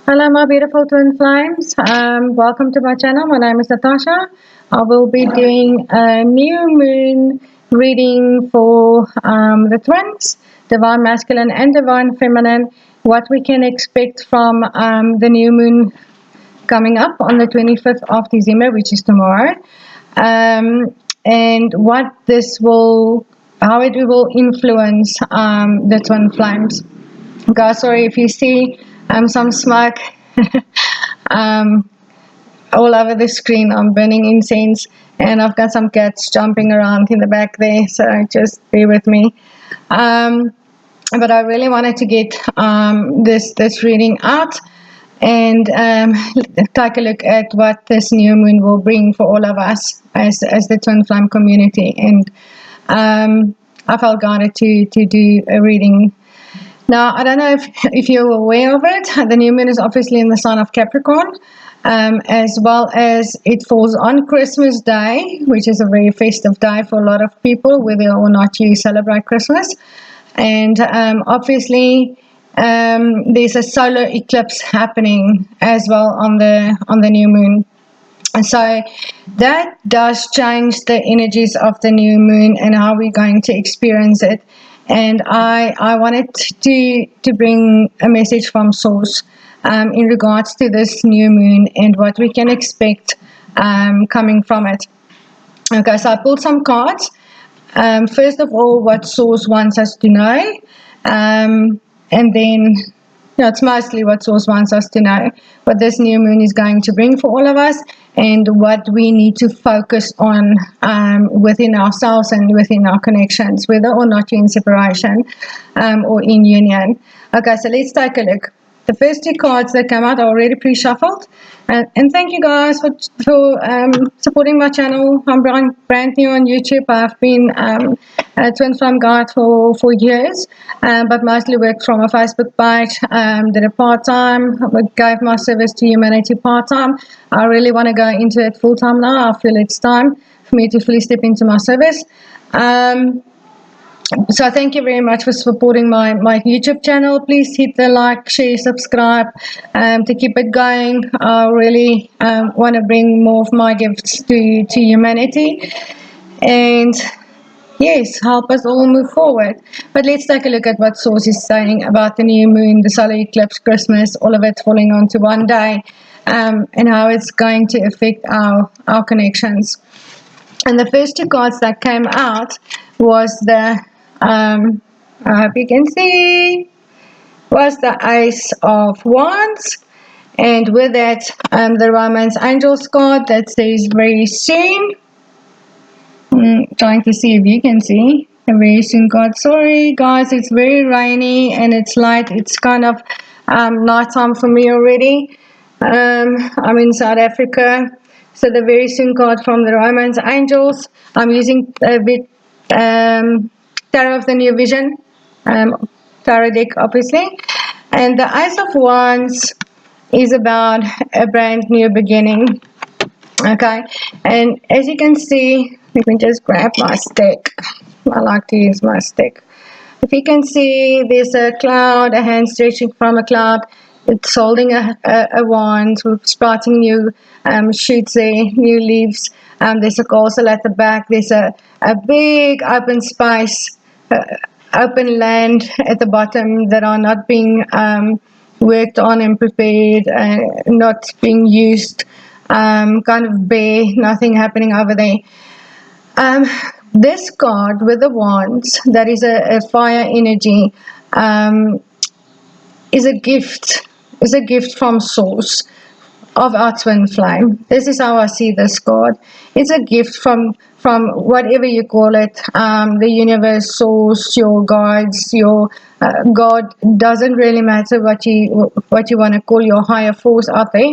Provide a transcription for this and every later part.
Hello, my beautiful twin flames. Welcome to my channel. My name is Natasha. I will be doing a new moon reading for the twins, divine masculine and divine feminine, what we can expect from the new moon coming up on the 25th of December, which is tomorrow, and what this will, how it will influence the twin flames. Guys, sorry if you see some smoke um, all over the screen. I'm burning incense, and I've got some cats jumping around in the back there, so just bear with me. But I really wanted to get this reading out and take a look at what this new moon will bring for all of us as the twin flame community. And I felt guided to do a reading. Now, I don't know if you're aware of it. The new moon is obviously in the sign of Capricorn, as well as it falls on Christmas Day, which is a very festive day for a lot of people, whether or not you celebrate Christmas. And obviously, there's a solar eclipse happening as well on the new moon. And so that does change the energies of the new moon and how we're going to experience it. And I wanted to bring a message from Source in regards to this new moon and what we can expect coming from it. Okay, so I pulled some cards. First of all, what Source wants us to know, and then it's mostly what Source wants us to know, what this new moon is going to bring for all of us, and what we need to focus on within ourselves and within our connections, whether or not you're in separation or in union. Okay, so let's take a look. The first two cards that come out are already pre-shuffled. And thank you guys for supporting my channel. I'm brand new on YouTube. I've been a twin flame guide for years, but mostly worked from a Facebook page. Did it part-time, gave my service to humanity part-time. I really want to go into it full-time now. I feel it's time for me to fully step into my service. So thank you very much for supporting my YouTube channel. Please hit the like, share, subscribe to keep it going. I really want to bring more of my gifts to humanity. And yes, help us all move forward. But let's take a look at what Source is saying about the new moon, the solar eclipse, Christmas, all of it falling onto one day, and how it's going to affect our connections. And the first two cards that came out was the I hope you can see, was the Ace of Wands, and with that the Romance Angels card that says very soon. Trying to see if you can see a very soon card. Sorry guys, it's very rainy and it's light. It's kind of nighttime for me already. I'm in South Africa. So the very soon card from the Romance Angels. I'm using a bit Tarot of the New Vision, Tarot deck obviously. And the Ace of Wands is about a brand new beginning. Okay, and as you can see, let me just grab my stick. I like to use my stick. If you can see, there's a cloud, a hand stretching from a cloud. It's holding a wand with sprouting new shoots there, new leaves. There's a castle at the back. There's a big open space, open land at the bottom that are not being worked on and prepared, not being used, kind of bare, nothing happening over there. This card with the wands, that is a fire energy, is a gift from Source of our twin flame. This is how I see this card. It's a gift from whatever you call it, the universe, Source, your guides, your God. Doesn't really matter what you want to call your higher force out there.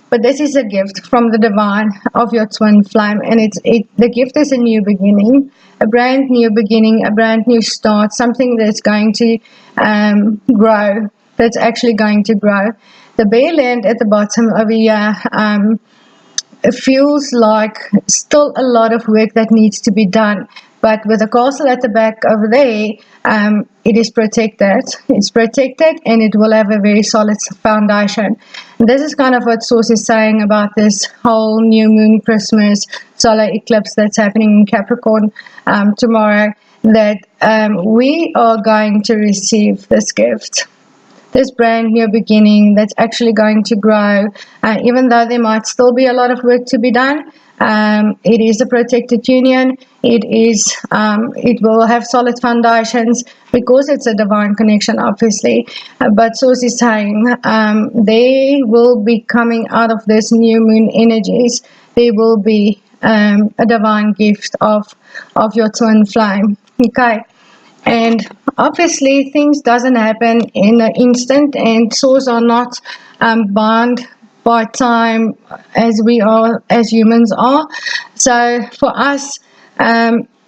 But this is a gift from the divine of your twin flame, and the gift is a new beginning, a brand new beginning, a brand new start, something that's going to grow, that's actually going to grow. The bare land at the bottom over here, it feels like still a lot of work that needs to be done, But with the castle at the back over there, it is protected. It's protected, and it will have a very solid foundation. And this is kind of what Source is saying about this whole new moon, Christmas, solar eclipse that's happening in Capricorn tomorrow, that we are going to receive this gift, this brand new beginning that's actually going to grow. Even though there might still be a lot of work to be done, it is a protected union. It will have solid foundations because it's a divine connection, obviously. But Source is saying they will be coming out of this new moon energies. There will be a divine gift of your twin flame. Okay. And obviously things doesn't happen in an instant, and souls are not bound by time as we are, as humans are. So for us,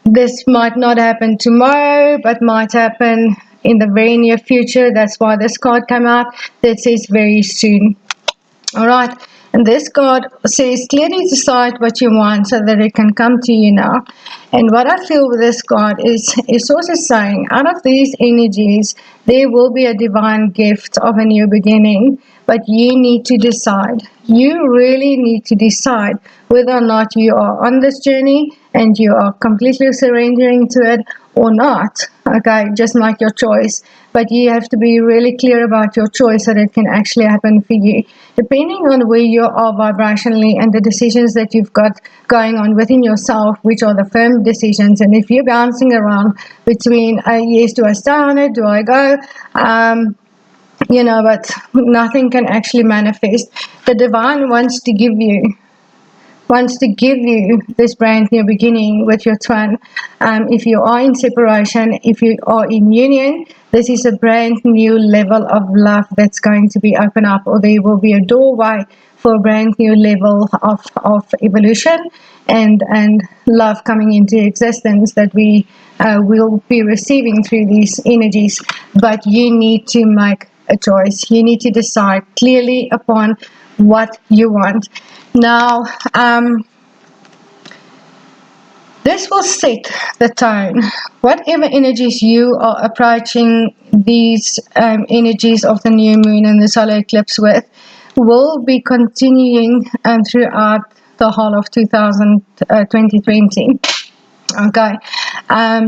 this might not happen tomorrow, but might happen in the very near future. That's why this card came out that says very soon. All right. And this card says, clearly decide what you want so that it can come to you now. And what I feel with this card is also saying, out of these energies, there will be a divine gift of a new beginning. But you need to decide. You really need to decide whether or not you are on this journey and you are completely surrendering to it or not. Okay, just make your choice. But you have to be really clear about your choice so that it can actually happen for you. Depending on where you are vibrationally and the decisions that you've got going on within yourself, which are the firm decisions. And if you're bouncing around between, yes, do I stay on it? Do I go? But nothing can actually manifest. The divine wants to give you this brand new beginning with your twin. If you are in separation, if you are in union, this is a brand new level of love that's going to be open up, or there will be a doorway for a brand new level of evolution and love coming into existence that we will be receiving through these energies. But you need to make a choice. You need to decide clearly upon what you want. Now, this will set the tone. Whatever energies you are approaching these energies of the new moon and the solar eclipse with will be continuing throughout the whole of 2020. Okay,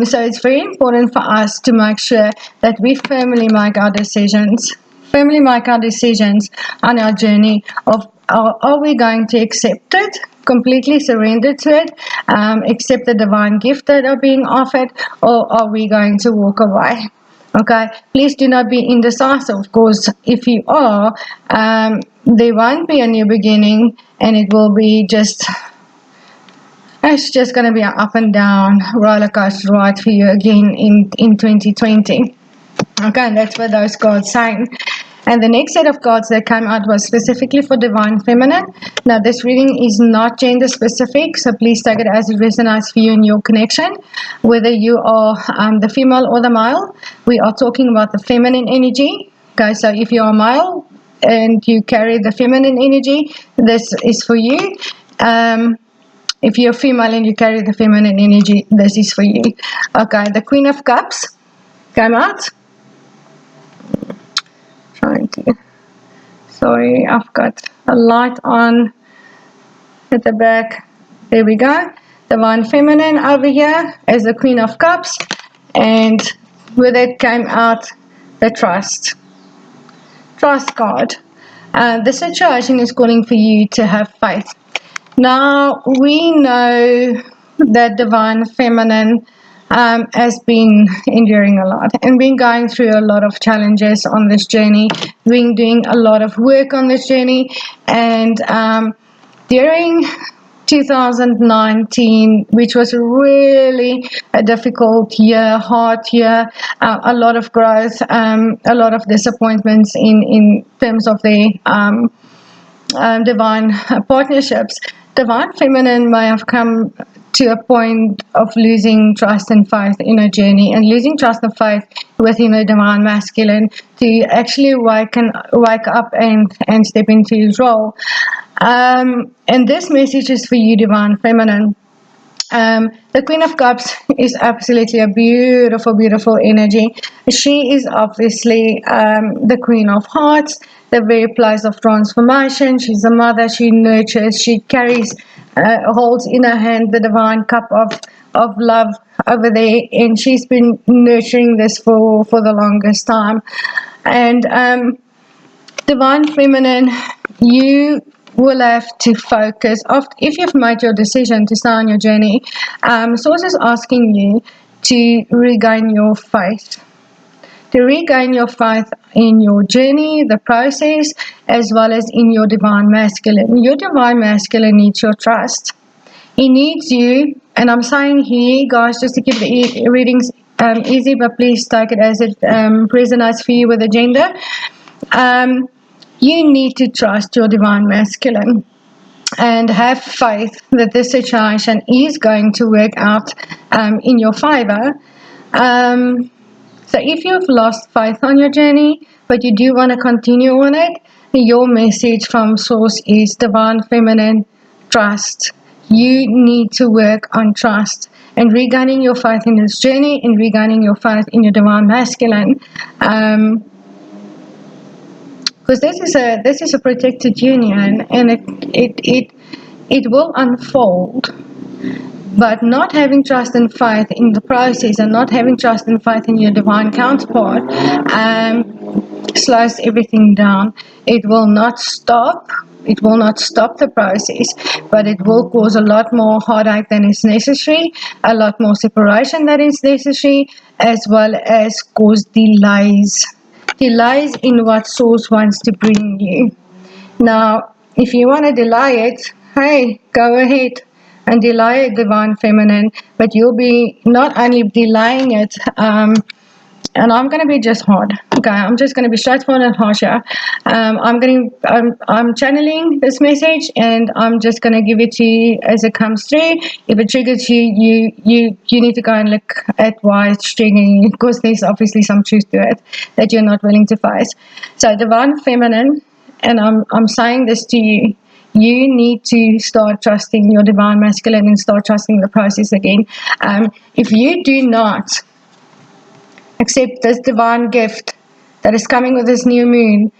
so it's very important for us to make sure that we firmly make our decisions. On our journey of are we going to accept it, completely surrender to it, accept the divine gift that are being offered, or are we going to walk away? Okay, please do not be indecisive, because if you are, there won't be a new beginning, and it's just going to be an up and down roller coaster ride for you again in 2020. Okay, and that's what those cards saying. And the next set of cards that came out was specifically for Divine Feminine. Now, this reading is not gender specific, so please take it as it resonates for you in your connection. Whether you are the female or the male, we are talking about the feminine energy. Okay, so if you are male and you carry the feminine energy, this is for you. If you're female and you carry the feminine energy, this is for you. Okay, the Queen of Cups came out. Sorry, I've got a light on at the back. There we go. Divine Feminine over here as the Queen of Cups, and with it came out the Trust card. The situation is calling for you to have faith. Now, we know that Divine Feminine has been enduring a lot and been going through a lot of challenges on this journey, been doing a lot of work on this journey, and during 2019, which was really a difficult year, hard year, a lot of growth, a lot of disappointments in terms of the divine partnerships. Divine Feminine may have come to a point of losing trust and faith in her journey, and losing trust and faith within her Divine Masculine to actually wake up and step into his role. And this message is for you, Divine Feminine. The Queen of Cups is absolutely a beautiful, beautiful energy. She is obviously the Queen of Hearts, the very place of transformation. She's a mother, she nurtures, she carries, holds in her hand the divine cup of love over there, and she's been nurturing this for the longest time. And Divine Feminine, you will have to focus. If you've made your decision to start on your journey, Source is asking you to regain your faith. To regain your faith in your journey, the process, as well as in your Divine Masculine. Your Divine Masculine needs your trust. He needs you, and I'm saying here, guys, just to keep the readings easy, but please take it as it resonates for you with the gender. You need to trust your Divine Masculine and have faith that this situation is going to work out in your favor. So if you've lost faith on your journey, but you do want to continue on it, your message from Source is Divine Feminine, trust. You need to work on trust and regaining your faith in this journey and regaining your faith in your Divine Masculine. Because this is a protected union, and it will unfold. But not having trust and faith in the process, and not having trust and faith in your divine counterpart, slows everything down. It will not stop. It will not stop the process, but it will cause a lot more heartache than is necessary, a lot more separation than is necessary, as well as cause delays. Delays in what Source wants to bring you. Now, if you want to delay it, hey, go ahead and delay it, Divine Feminine, but you'll be not only delaying it, and I'm going to be just hard. Okay, I'm just going to be straightforward and harsh here. I'm channeling this message, and I'm just going to give it to you as it comes through. If it triggers you, you need to go and look at why it's triggering you, because there's obviously some truth to it that you're not willing to face. So, Divine Feminine, and I'm saying this to you. You need to start trusting your Divine Masculine and start trusting the process again. If you do not accept this divine gift that is coming with this new moon,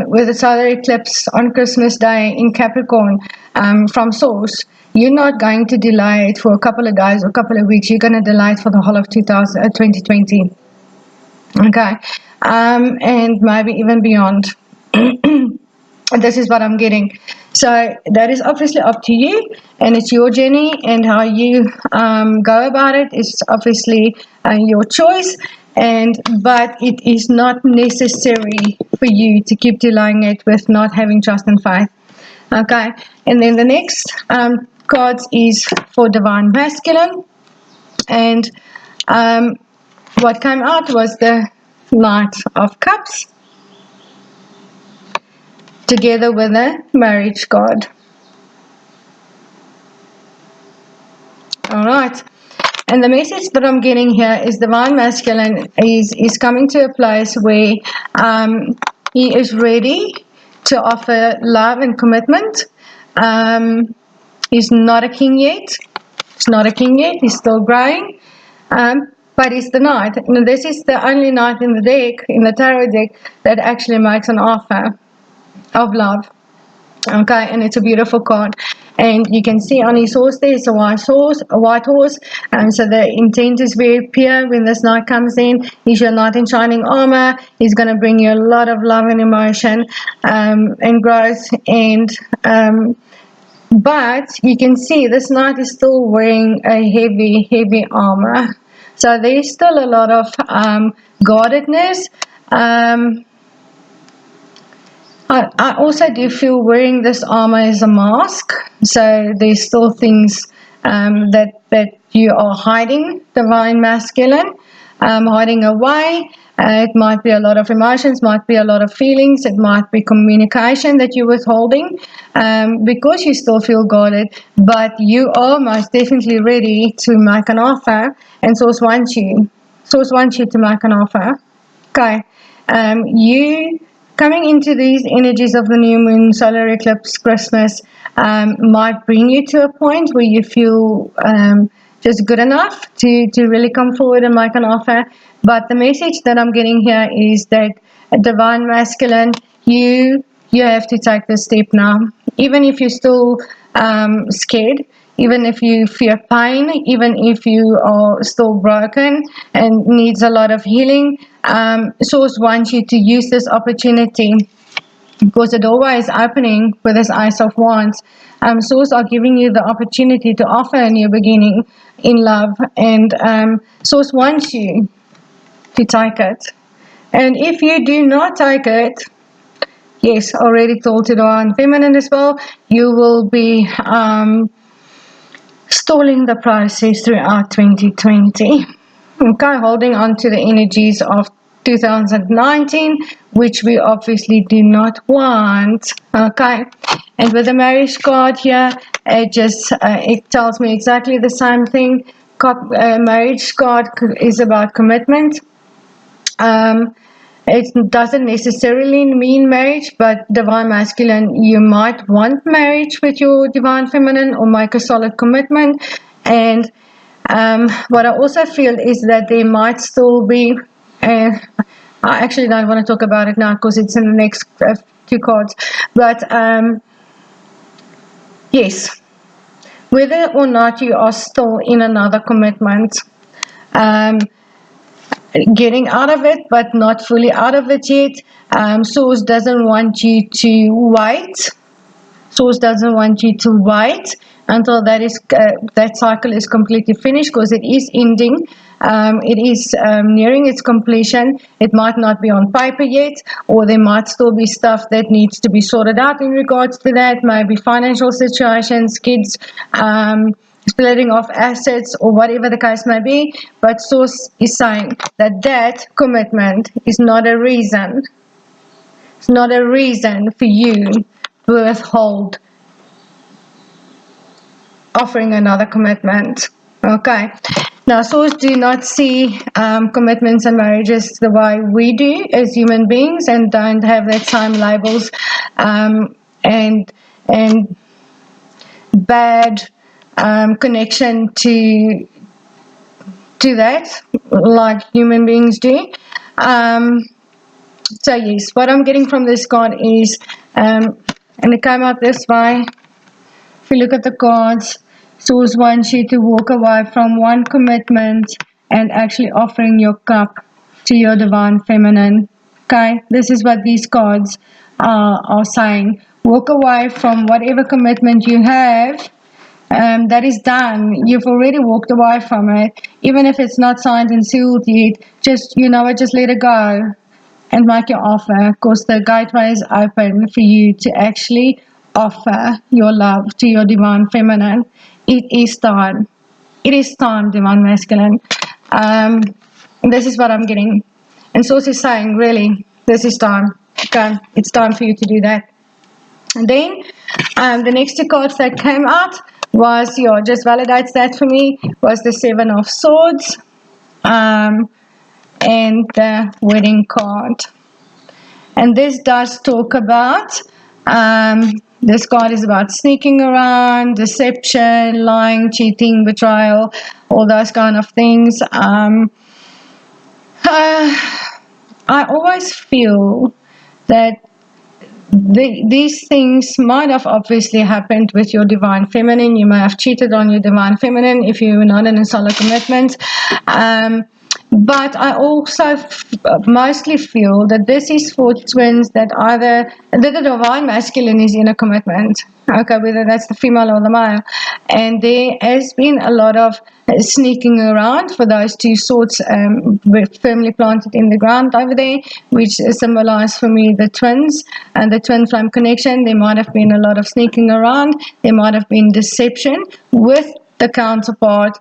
with the solar eclipse on Christmas Day in Capricorn, from Source, you're not going to delay it for a couple of days or a couple of weeks. You're going to delay it for the whole of 2020. Okay, and maybe even beyond. This is what I'm getting. So that is obviously up to you, and it's your journey, and how you go about it is obviously your choice. But it is not necessary for you to keep delaying it with not having trust and faith. Okay, and then the next cards is for Divine Masculine, and what came out was the Knight of Cups, together with a marriage card. All right. And the message that I'm getting here is Divine Masculine is coming to a place where he is ready to offer love and commitment. He's not a king yet. He's not a king yet. He's still growing. But he's the knight. And this is the only knight in the deck, in the tarot deck, that actually makes an offer of love. Okay, and it's a beautiful card, and you can see on his horse there's a white horse, and so the intent is very pure. When this knight comes in, he's your knight in shining armor. He's going to bring you a lot of love and emotion, and growth, and but you can see this knight is still wearing a heavy armor, so there's still a lot of guardedness. I also do feel wearing this armor is a mask, so there's still things that you are hiding, Divine Masculine, hiding away. It might be a lot of emotions, might be a lot of feelings, it might be communication that you're withholding, because you still feel guarded, but you are most definitely ready to make an offer, and Source wants you to make an offer. Okay, you coming into these energies of the new moon, solar eclipse, Christmas, might bring you to a point where you feel just good enough to really come forward and make an offer. But the message that I'm getting here is that divine masculine, you have to take this step now. Even if you're still scared, even if you fear pain, even if you are still broken and needs a lot of healing, Source wants you to use this opportunity, because the doorway is opening with this Ace of Wands. Source are giving you the opportunity to offer a new beginning in love, and Source wants you to take it. And if you do not take it, yes, already told to the Divine Feminine as well, you will be stalling the process throughout 2020. Okay, holding on to the energies of 2019, which we obviously do not want. Okay, and with the marriage card here, it tells me exactly the same thing. Marriage card is about commitment. It doesn't necessarily mean marriage, but divine masculine, you might want marriage with your divine feminine or make a solid commitment. And what I also feel is that there might still be, I actually don't want to talk about it now because it's in the next two cards, but yes, whether or not you are still in another commitment, getting out of it but not fully out of it yet. Source doesn't want you to wait. Source doesn't want you to wait until that cycle is completely finished, because it is ending. It is nearing its completion. It might not be on paper yet, or there might still be stuff that needs to be sorted out in regards to that, maybe financial situations, kids, splitting of assets, or whatever the case may be. But Source is saying that commitment is not a reason. It's not a reason for you to withhold offering another commitment. Okay. Now, Source do not see commitments and marriages the way we do as human beings, and don't have that same labels and bad connection to that like human beings do. So yes, what I'm getting from this card is, and it came out this way. If you look at the cards, Source wants you to walk away from one commitment and actually offering your cup to your divine feminine. Okay, this is what these cards are saying. Walk away from whatever commitment you have. That is done. You've already walked away from it. Even if it's not signed and sealed yet, just let it go and make your offer, because the gateway is open for you to actually offer your love to your divine feminine. It is time. It is time, divine masculine. This is what I'm getting. And Source is saying, really, this is time. Okay, it's time for you to do that. And then the next two cards that came out was, just validates that for me, was the Seven of Swords and the Wedding card. And this does talk about, this card is about sneaking around, deception, lying, cheating, betrayal, all those kind of things. I always feel that these things might have obviously happened with your divine feminine. You may have cheated on your divine feminine if you were not in a solid commitment. But I also mostly feel that this is for twins that the divine masculine is in a commitment. Okay, whether that's the female or the male. And there has been a lot of sneaking around for those two swords firmly planted in the ground over there, which symbolize for me the twins and the twin flame connection. There might have been a lot of sneaking around. There might have been deception with the counterpart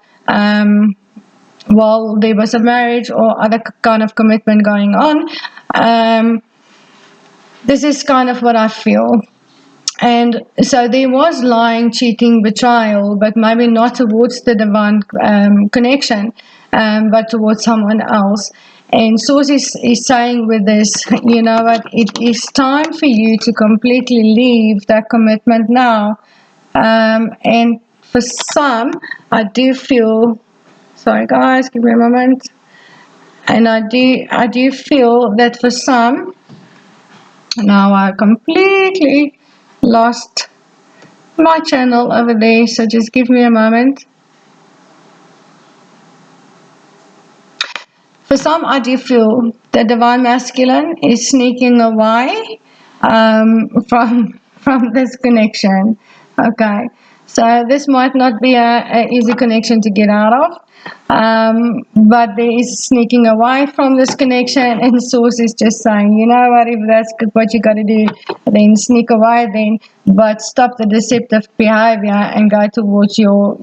while there was a marriage or other kind of commitment going on. This is kind of what I feel. And so there was lying, cheating, betrayal, but maybe not towards the divine connection, but towards someone else. And Source is saying with this, it is time for you to completely leave that commitment now. And for some, I do feel, sorry guys, give me a moment, and I do feel that for some, now I completely lost my channel over there, so just give me a moment. For some, I do feel the divine masculine is sneaking away from this connection. Okay, so this might not be a easy connection to get out of, but there is sneaking away from this connection, and Source is just saying, you know what, if that's what you got to do, then sneak away then, but stop the deceptive behavior and go towards your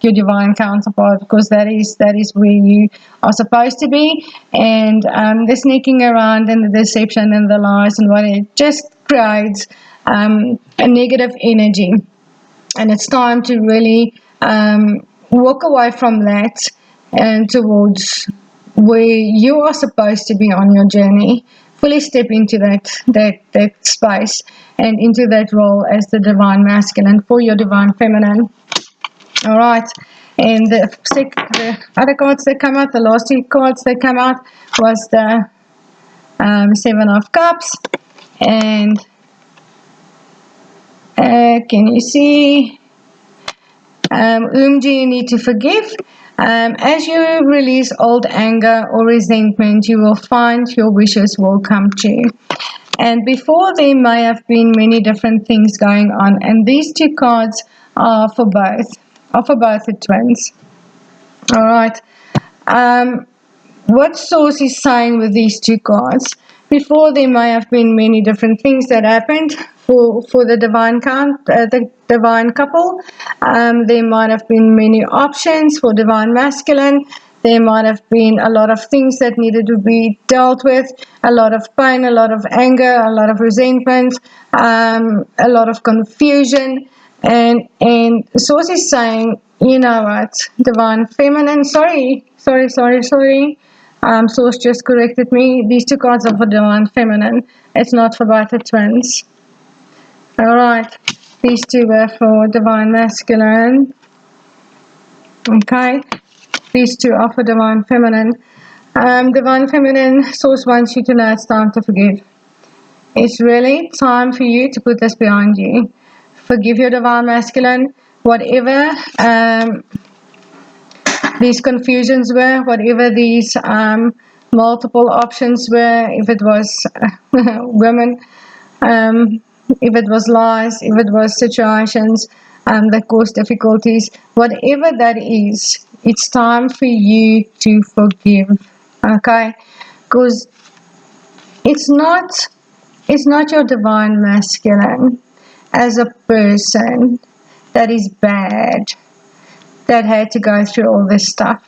divine counterpart, because that is where you are supposed to be. And the sneaking around and the deception and the lies and what it just creates a negative energy, and it's time to really walk away from that and towards where you are supposed to be on your journey. Fully step into that space and into that role as the divine masculine for your divine feminine. All right, and the other cards that come out, the last two cards that come out, was the Seven of Cups, and can you see? Whom do you need to forgive? As you release old anger or resentment, you will find your wishes will come true. And before, there may have been many different things going on, and these two cards are for both the twins. All right. What Source is saying with these two cards? Before, there may have been many different things that happened for the divine couple. There might have been many options for divine masculine. There might have been a lot of things that needed to be dealt with, a lot of pain, a lot of anger, a lot of resentment, a lot of confusion. And Source is saying, you know what, divine feminine, sorry. Source just corrected me. These two cards are for divine feminine. It's not for both the twins. Alright. These two were for divine masculine. Okay. These two are for divine feminine. Divine feminine, Source wants you to know it's time to forgive. It's really time for you to put this behind you. Forgive your divine masculine. Whatever these confusions were, whatever these multiple options were, if it was women, if it was lies, if it was situations that caused difficulties, whatever that is, it's time for you to forgive. Okay, because it's not your divine masculine as a person that is bad, that had to go through all this stuff.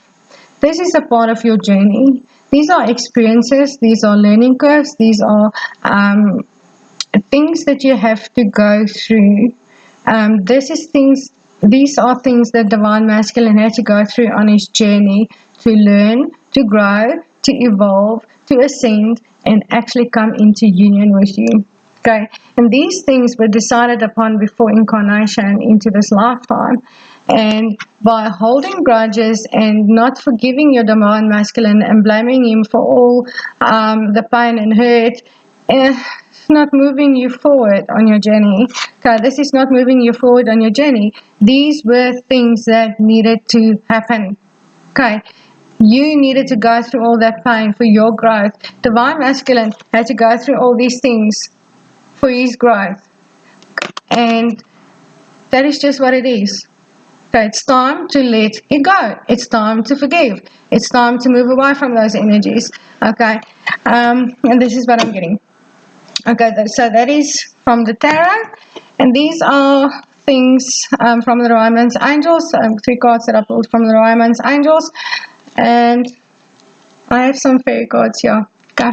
This is a part of your journey. These are experiences, these are learning curves, these are things that you have to go through. These are things that divine masculine had to go through on his journey to learn, to grow, to evolve, to ascend, and actually come into union with you. Okay, and these things were decided upon before incarnation into this lifetime. And by holding grudges and not forgiving your divine masculine and blaming him for all the pain and hurt, it's not moving you forward on your journey. Okay, this is not moving you forward on your journey. These were things that needed to happen. Okay, you needed to go through all that pain for your growth. Divine masculine had to go through all these things for his growth, and that is just what it is. Okay, it's time to let it go. It's time to forgive. It's time to move away from those energies. Okay, and this is what I'm getting. Okay, so that is from the tarot, and these are things from the Roman's Angels. Three cards that I pulled from the Roman's Angels, and I have some fairy cards here. Okay,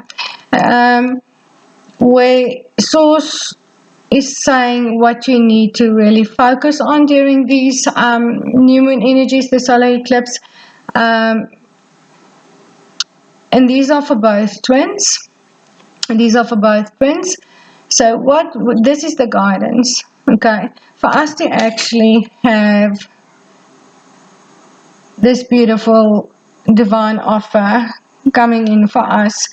where Source is saying what you need to really focus on during these new moon energies, the solar eclipse, and these are for both twins. So this is the guidance. Okay, for us to actually have this beautiful divine offer coming in for us,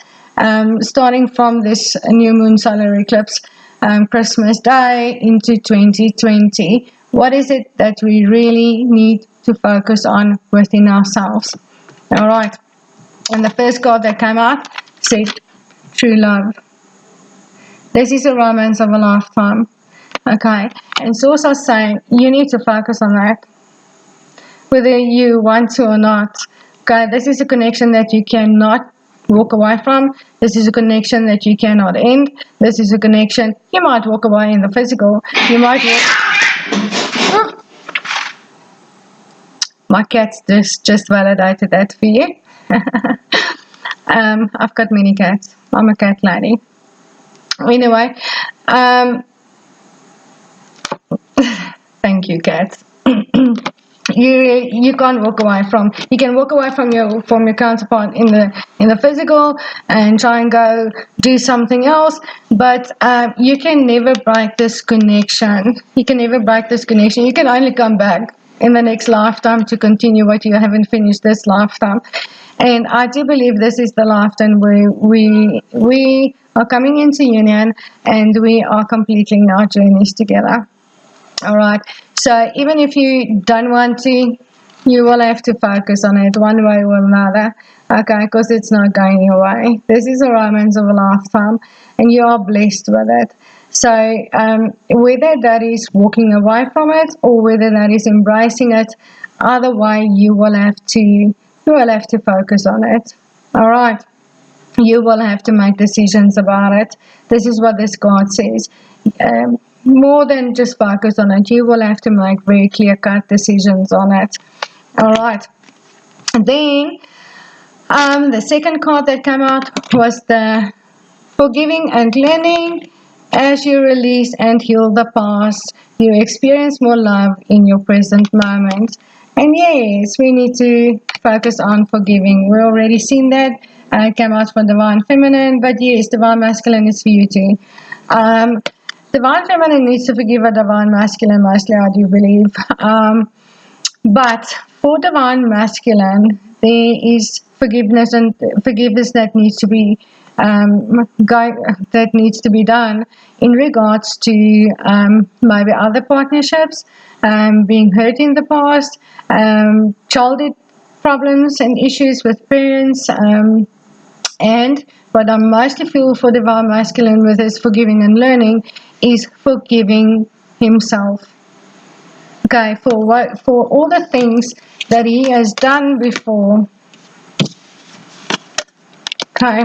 starting from this new moon solar eclipse, Christmas Day into 2020. What is it that we really need to focus on within ourselves? All right. And the first card that came out said true love. This is a romance of a lifetime. Okay. And source are saying you need to focus on that, whether you want to or not. Okay, this is a connection that you cannot walk away from. This is a connection that you cannot end. This is a connection you might walk away in the physical. You might walk. My cats just validated that for you. I've got many cats. I'm a cat lady. Anyway, thank you, cats. You can't walk away from. You can walk away from your counterpart in the physical and try and go do something else, but you can never break this connection. You can never break this connection. You can only come back in the next lifetime to continue what you haven't finished this lifetime. And I do believe this is the lifetime where we are coming into union and we are completing our journeys together. All right. So even if you don't want to, you will have to focus on it one way or another. Okay, because it's not going your way. This is a romance of a lifetime, and you are blessed with it. So whether that is walking away from it or whether that is embracing it, either way, you will have to focus on it. All right. You will have to make decisions about it. This is what this card says. More than just focus on it, you will have to make very clear-cut decisions on it. All right. Then the second card that came out was the forgiving and learning. As you release and heal the past, you experience more love in your present moment. And yes, we need to focus on forgiving. We've already seen that. It came out for Divine Feminine, but yes, Divine Masculine is for you too. Divine Feminine needs to forgive a Divine Masculine, mostly, I do believe. But for Divine Masculine, there is forgiveness that needs to be that needs to be done in regards to maybe other partnerships, being hurt in the past, childhood problems and issues with parents, and what I mostly feel for Divine Masculine with his forgiving and learning is forgiving himself. Okay, for all the things that he has done before. Okay,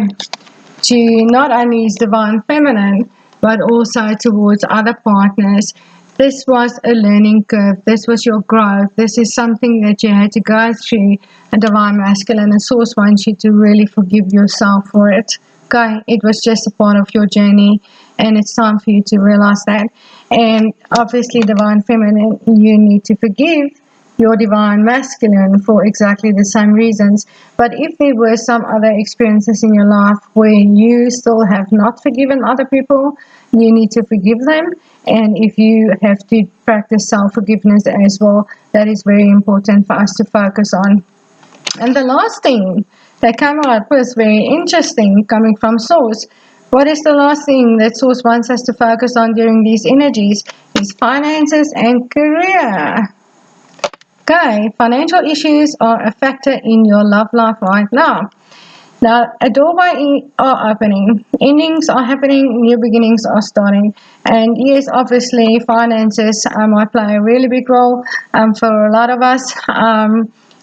to not only his Divine Feminine, but also towards other partners. This was a learning curve. This was your growth. This is something that you had to go through. A Divine Masculine and Source wants you to really forgive yourself for it. Okay, it was just a part of your journey, and it's time for you to realize that. And obviously, Divine Feminine, you need to forgive your Divine Masculine for exactly the same reasons. But if there were some other experiences in your life where you still have not forgiven other people, you need to forgive them. And if you have to practice self-forgiveness as well, that is very important for us to focus on. And the last thing that came out was very interesting, coming from Source. What is the last thing that Source wants us to focus on during these energies? Is finances and career. Okay, financial issues are a factor in your love life right now. Now, a doorway are opening, endings are happening, new beginnings are starting. And yes, obviously, finances might play a really big role for a lot of us,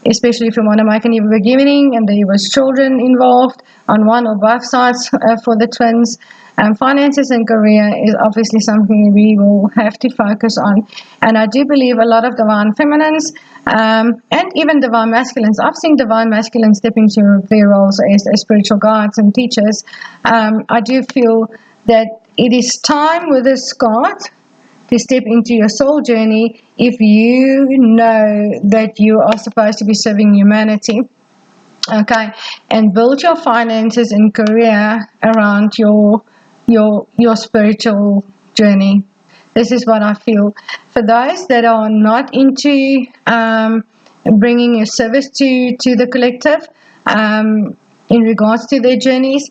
especially if you want to make a new beginning and there was children involved on one or both sides for the twins. Finances and career is obviously something we will have to focus on. And I do believe a lot of Divine Feminines and even Divine Masculines, I've seen Divine Masculines step into their roles as spiritual guides and teachers. I do feel that it is time with this card to step into your soul journey if you know that you are supposed to be serving humanity. Okay, and build your finances and career around your spiritual journey. This is what I feel. For those that are not into bringing your service to the collective, in regards to their journeys,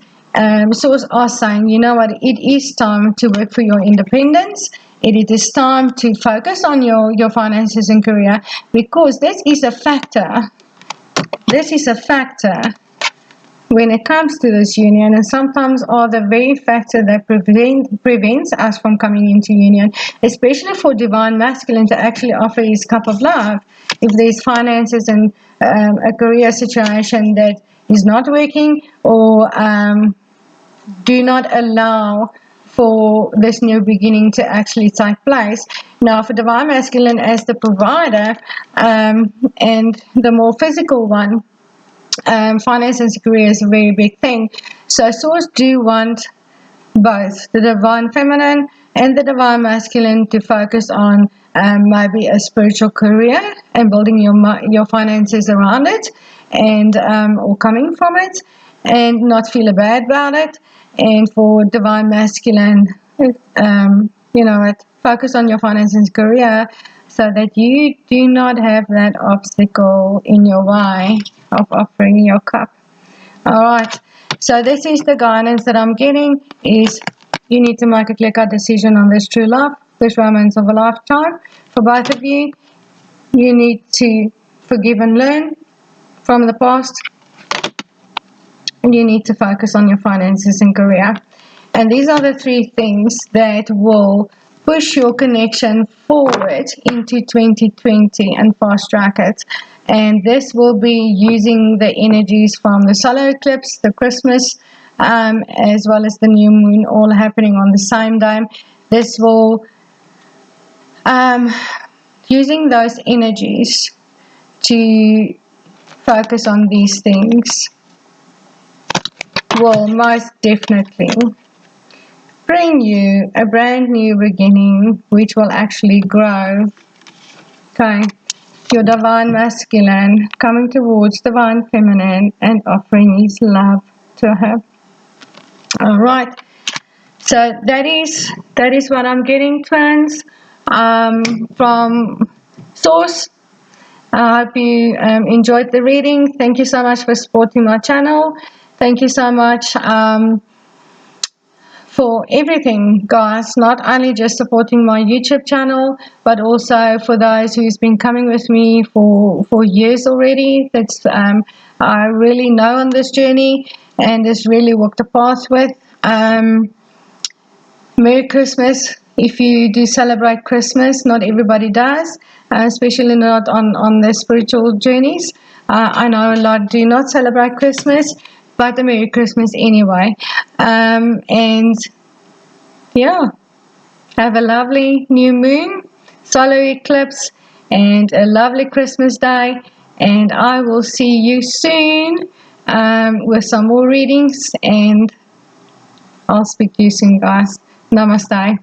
Source are saying, you know what, it is time to work for your independence. It is time to focus on your finances and career, because this is a factor. This is a factor when it comes to this union, and sometimes are the very factor that prevents us from coming into union, especially for divine masculine to actually offer his cup of love. If there's finances and a career situation that is not working, or do not allow for this new beginning to actually take place. Now, for divine masculine as the provider, and the more physical one, finance and career is a very big thing. So Source do want both the divine feminine and the divine masculine to focus on maybe a spiritual career and building your finances around it, and or coming from it, and not feel bad about it. And for divine masculine, focus on your finances and career, so that you do not have that obstacle in your way of offering your cup. All right. So this is the guidance that I'm getting, is you need to make a clear-cut decision on this true love, this romance of a lifetime. For both of you, you need to forgive and learn from the past, and you need to focus on your finances and career. And these are the three things that will push your connection forward into 2020 and fast track it. And this will be using the energies from the solar eclipse, the Christmas, as well as the new moon, all happening on the same day. This will, using those energies to focus on these things, will most definitely bring you a brand new beginning, which will actually grow. Okay, your divine masculine coming towards divine feminine and offering his love to her. All right, so that is what I'm getting, twins, from Source. I hope you enjoyed the reading. Thank you so much for supporting my channel. Thank you so much for everything, guys. Not only just supporting my YouTube channel, but also for those who's been coming with me for years already. That's I really know on this journey and has really walked the path with. Merry Christmas. If you do celebrate Christmas, not everybody does, especially not on the spiritual journeys. I know a lot do not celebrate Christmas, but a Merry Christmas anyway. And yeah, have a lovely new moon, solar eclipse, and a lovely Christmas day. And I will see you soon with some more readings, and I'll speak to you soon, guys. Namaste.